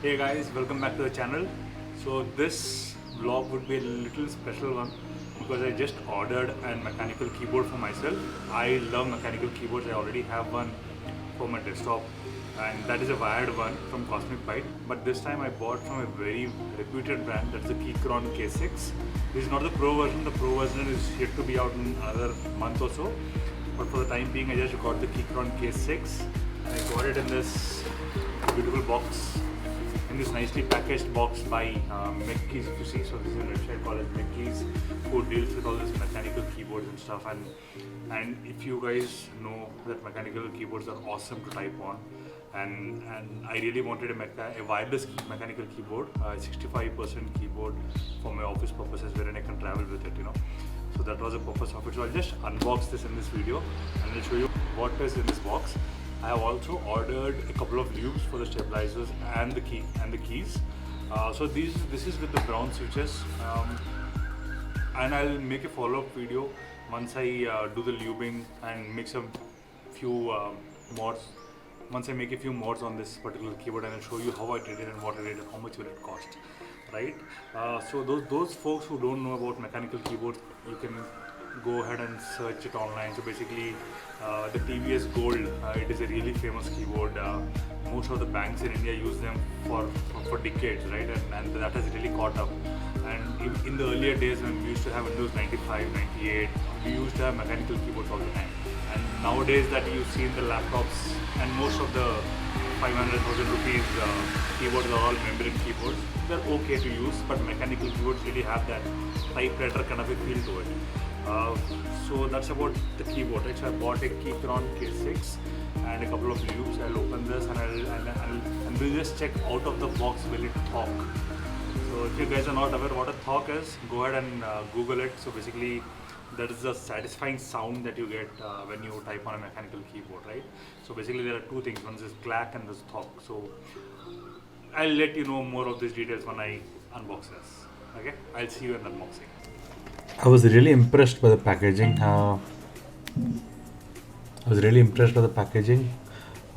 Hey guys, welcome back to the channel. So this vlog would be a little special one because I just ordered a mechanical keyboard for myself. I love mechanical keyboards. I already have one for my desktop and that is a wired one from Cosmicbyte. But this time I bought from a very reputed brand, that's the Keychron K6. This is not the pro version. The pro version is yet to be out in another month or so. But for the time being I just got the Keychron K6 and I got it in this beautiful box, in this nicely packaged box by Keys, if you see. So this is a website called Keys, who deals with all this mechanical keyboards and stuff. And if you guys know that mechanical keyboards are awesome to type on, and I really wanted a wireless mechanical keyboard, 65% keyboard for my office purposes, wherein I can travel with it, So that was the purpose of it. So I'll just unbox this in this video and I'll show you what is in this box. I have also ordered a couple of lubes for the stabilizers and the keys. So this is with the brown switches, and I'll make a follow-up video once I do the lubing and make some few mods. Once I make a few mods on this particular keyboard, and I'll show you how I did it and what I did and how much will it cost, right? So those folks who don't know about mechanical keyboards, you can go ahead and search it online. So basically the TVS Gold, it is a really famous keyboard. Most of the banks in India use them for decades, right? And that has really caught up. And in the earlier days when we used to have Windows 95, 98, we used to have mechanical keyboards all the time. And nowadays that you see in the laptops, and most of the 500,000 rupees keyboards are all membrane keyboards. They're okay to use, but mechanical keyboards really have that typewriter kind of a feel to it. So that's about the keyboard, right? So I bought a Keychron K6 and a couple of lubes. I'll open this and we'll just check out of the box, will it talk? So if you guys are not aware what a talk is, go ahead and Google it. So basically that is the satisfying sound that you get when you type on a mechanical keyboard, right? So basically there are two things, one is clack and this talk. So I'll let you know more of these details when I unbox this. Okay, I'll see you in the unboxing. I was really impressed by the packaging.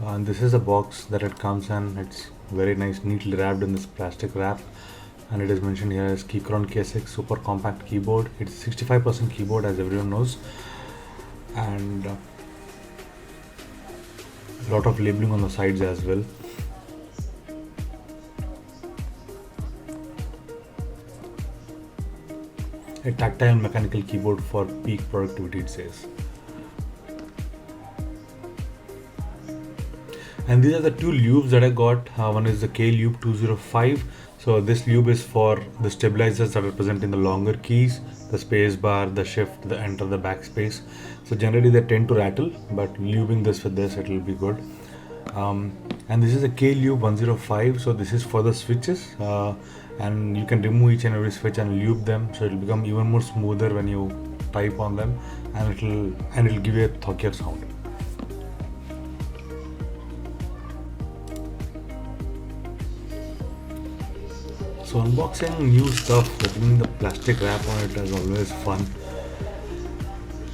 And this is the box that it comes in. It's very nice, neatly wrapped in this plastic wrap. And it is mentioned here as Keychron K6 super compact keyboard. It's 65% keyboard, as everyone knows. And a lot of labeling on the sides as well. A tactile mechanical keyboard for peak productivity, it says. And these are the two lubes that I got. One is the K lube 205. So this lube is for the stabilizers that are present in the longer keys, the space bar, the shift, the enter, the backspace. So generally they tend to rattle, but lubing this with this, it will be good. And this is a K lube 105. So this is for the switches. And you can remove each and every switch and lube them, so it will become even more smoother when you type on them, and it'll give you a thockier sound. So unboxing new stuff, opening the plastic wrap on it is always fun.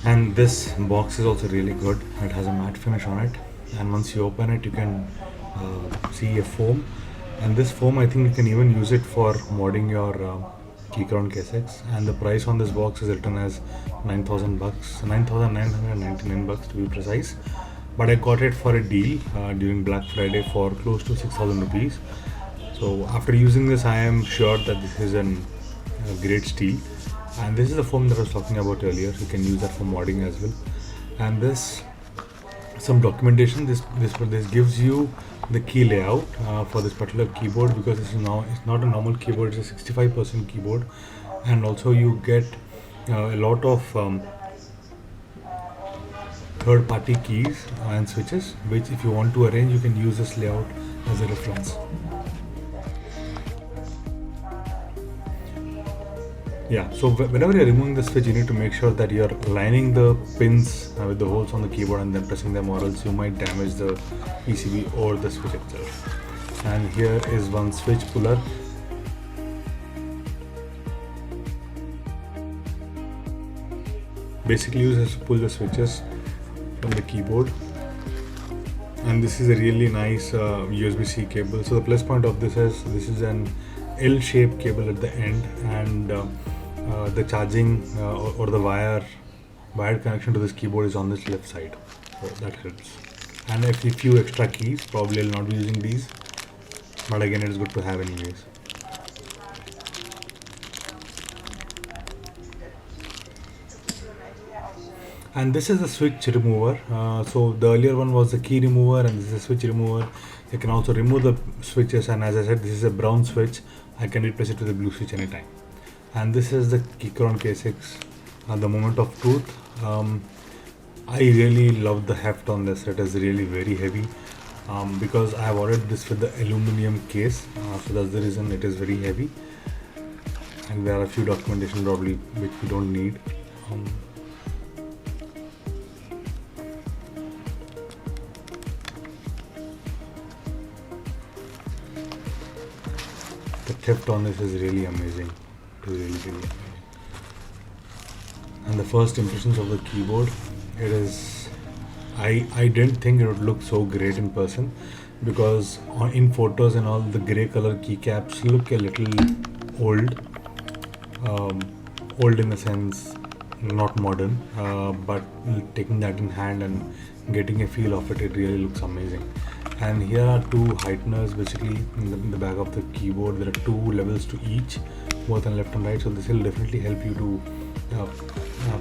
And this box is also really good. It has a matte finish on it, and once you open it you can see a foam. And this foam, I think you can even use it for modding your Keychron K6. And the price on this box is written as 9,000 bucks, 9,999 bucks to be precise. But I got it for a deal during Black Friday for close to 6,000 rupees. So after using this, I am sure that this is a great steal. And this is the foam that I was talking about earlier. You can use that for modding as well. And this, some documentation. This gives you the key layout for this particular keyboard, because it's not a normal keyboard. It's a 65% keyboard, and also you get a lot of third-party keys and switches, which if you want to arrange, you can use this layout as a reference. Yeah, so whenever you're removing the switch, you need to make sure that you're aligning the pins with the holes on the keyboard and then pressing them, or else you might damage the PCB or the switch itself. And here is one switch puller. Basically uses to pull the switches from the keyboard. and this is a really nice USB-C cable. So the plus point of this is an L-shaped cable at the end, and the charging or the wired connection to this keyboard is on this left side, so that helps. And if a few extra keys, probably I'll not be using these, but again, it's good to have anyways. And this is a switch remover. So the earlier one was the key remover, and this is a switch remover. You can also remove the switches, and as I said, this is a brown switch. I can replace it with a blue switch anytime. And this is the Keychron K6, the moment of truth. I really love the heft on this. It is really very heavy, because I have ordered this with the aluminum case, so that's the reason it is very heavy. And there are a few documentation probably which we don't need. The theft on this is really amazing. It is really amazing. And the first impressions of the keyboard, it is. I didn't think it would look so great in person, because in photos and all, the grey color keycaps look a little old. Old in the sense, not modern. But taking that in hand and getting a feel of it, it really looks amazing. And here are two heighteners basically in the back of the keyboard. There are two levels to each, both on left and right, so this will definitely help you to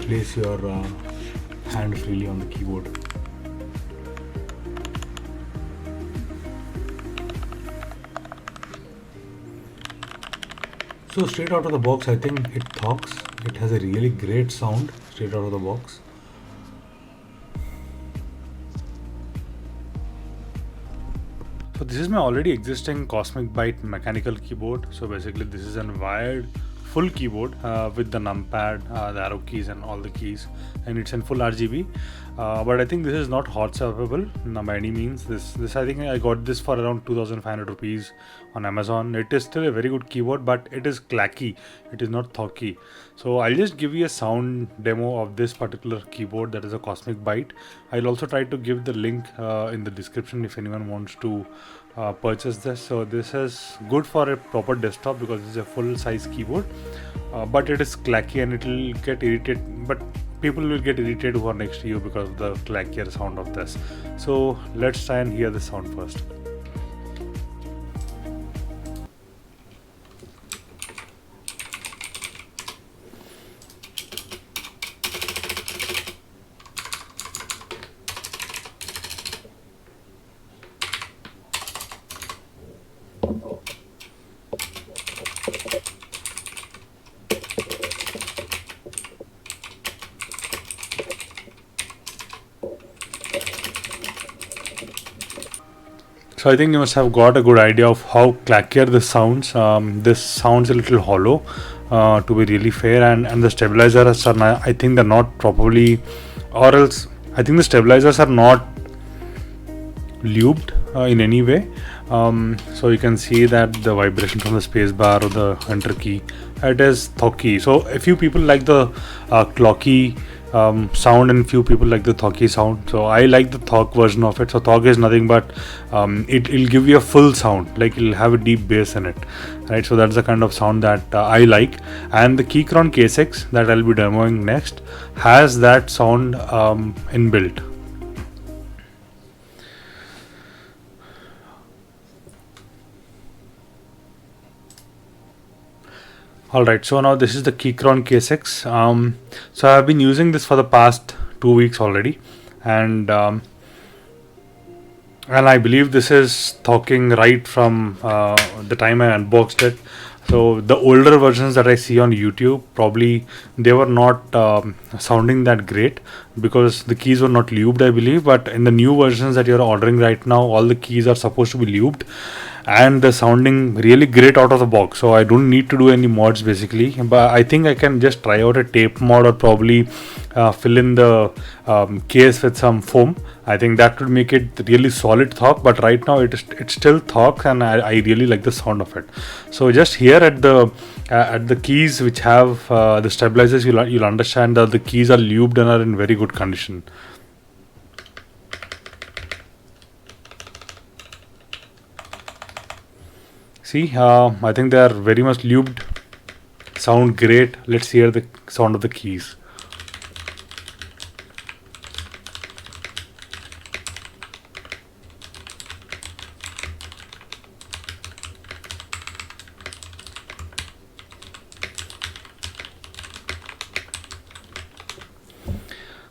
place your hand freely on the keyboard. So straight out of the box, I think it talks. It has a really great sound straight out of the box. So this is my already existing Cosmicbyte mechanical keyboard. So basically this is a wired full keyboard with the numpad, the arrow keys and all the keys, and it's in full RGB. But I think this is not hot swappable by any means. This I think I got this for around 2,500 rupees on Amazon. It is still a very good keyboard, but it is clacky. It is not thocky. So I'll just give you a sound demo of this particular keyboard, that is a Cosmicbyte. I'll also try to give the link in the description if anyone wants to purchase this. So this is good for a proper desktop because it's a full size keyboard, but it is clacky and it will get irritated, but people will get irritated who are next to you because of the clackier sound of this. So let's try and hear the sound first. So I think you must have got a good idea of how clackier this sounds. This sounds a little hollow, to be really fair, and the stabilizers are not, I think they're not properly, or else I think the stabilizers are not lubed in any way. So you can see that the vibration from the space bar or the enter key, it is thocky. So a few people like the clocky sound, and few people like the thocky sound. So I like the thok version of it. So thok is nothing but it'll give you a full sound, like it'll have a deep bass in it, right? So that's the kind of sound that I like. And the Keychron K6 that I'll be demoing next has that sound inbuilt. Alright, so now this is the Keychron K6. So I've been using this for the past 2 weeks already, and I believe this is talking right from the time I unboxed it. So the older versions that I see on YouTube, probably they were not sounding that great because the keys were not lubed, I believe. But in the new versions that you're ordering right now, all the keys are supposed to be lubed, and they're sounding really great out of the box. So I don't need to do any mods basically, but I think I can just try out a tape mod, or probably fill in the case with some foam. I think that would make it really solid thok, but right now it's still thok, and I really like the sound of it. So just here at the keys which have the stabilizers, you'll understand that the keys are lubed and are in very good condition. See, I think they are very much lubed, sound great. Let's hear the sound of the keys.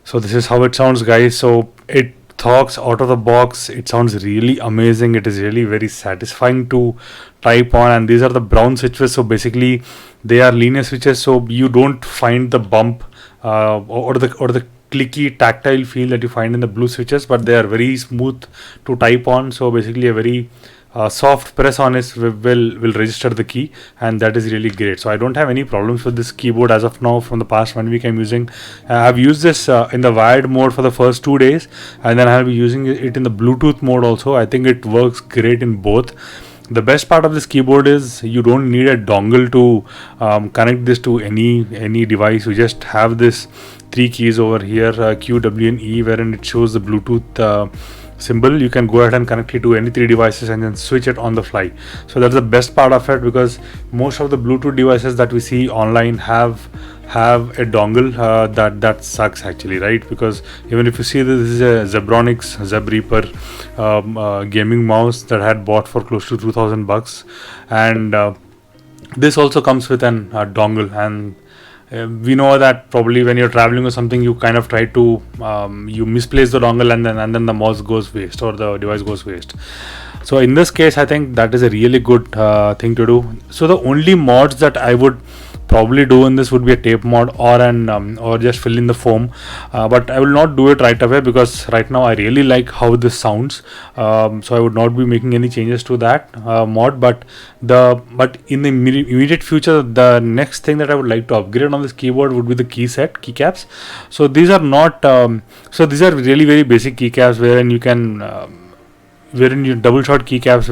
So this is how it sounds, guys. So it talks out of the box. It sounds really amazing. It is really very satisfying to type on. And these are the brown switches. So basically, they are linear switches. So you don't find the bump or the clicky tactile feel that you find in the blue switches, but they are very smooth to type on. So basically, a very soft press on it will register the key, and that is really great. So I don't have any problems with this keyboard as of now. From the past 1 week I'm using, I've used this in the wired mode for the first 2 days, and then I'll be using it in the Bluetooth mode also. I think it works great in both. The best part of this keyboard is you don't need a dongle to connect this to any device. You just have this 3 keys over here, Q, W, and E, wherein it shows the Bluetooth symbol. You can go ahead and connect it to any 3 devices and then switch it on the fly. So that's the best part of it, because most of the Bluetooth devices that we see online have a dongle that sucks actually, right? Because even if you see this is a Zebronics Zeb Reaper gaming mouse that I had bought for close to $2,000, and this also comes with an dongle. And we know that probably when you're traveling or something, you kind of try to you misplace the dongle, and then the mouse goes waste or the device goes waste. So in this case, I think that is a really good thing to do. So the only mods that I would probably do in this would be a tape mod or just fill in the foam, but I will not do it right away, because right now I really like how this sounds. So I would not be making any changes to that mod. But in the immediate future, the next thing that I would like to upgrade on this keyboard would be the keycaps. So these are not these are really very basic keycaps, wherein you can wherein you double shot keycaps,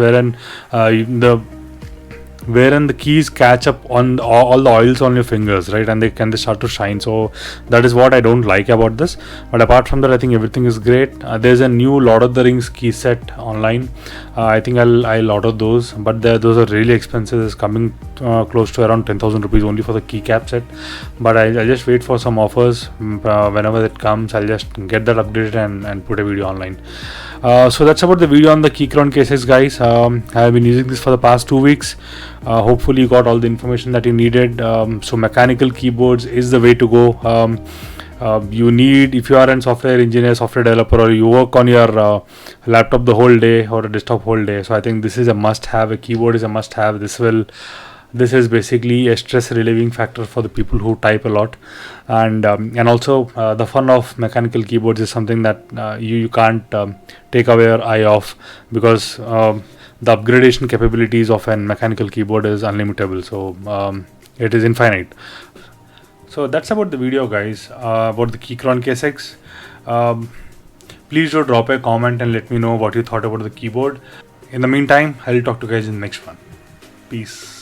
wherein the keys catch up on all the oils on your fingers, right? And they start to shine. So that is what I don't like about this. But apart from that, I think everything is great. There's a new Lord of the Rings key set online. I think I'll order those, but those are really expensive. It's coming close to around 10,000 rupees only for the keycap set. But I just wait for some offers. Whenever it comes, I'll just get that updated and put a video online. So that's about the video on the Keychron cases, guys. I have been using this for the past 2 weeks. Hopefully you got all the information that you needed. So mechanical keyboards is the way to go. You need, if you are a software engineer, software developer, or you work on your laptop the whole day or a desktop whole day, so I think this is a must have. A keyboard is a must have. This is basically a stress relieving factor for the people who type a lot, and also the fun of mechanical keyboards is something that you can't take away your eye off, because the upgradation capabilities of a mechanical keyboard is unlimitable. So it is infinite. So that's about the video, guys, about the Keychron K6. Please do drop a comment and let me know what you thought about the keyboard. In the meantime, I'll talk to you guys in the next one. Peace.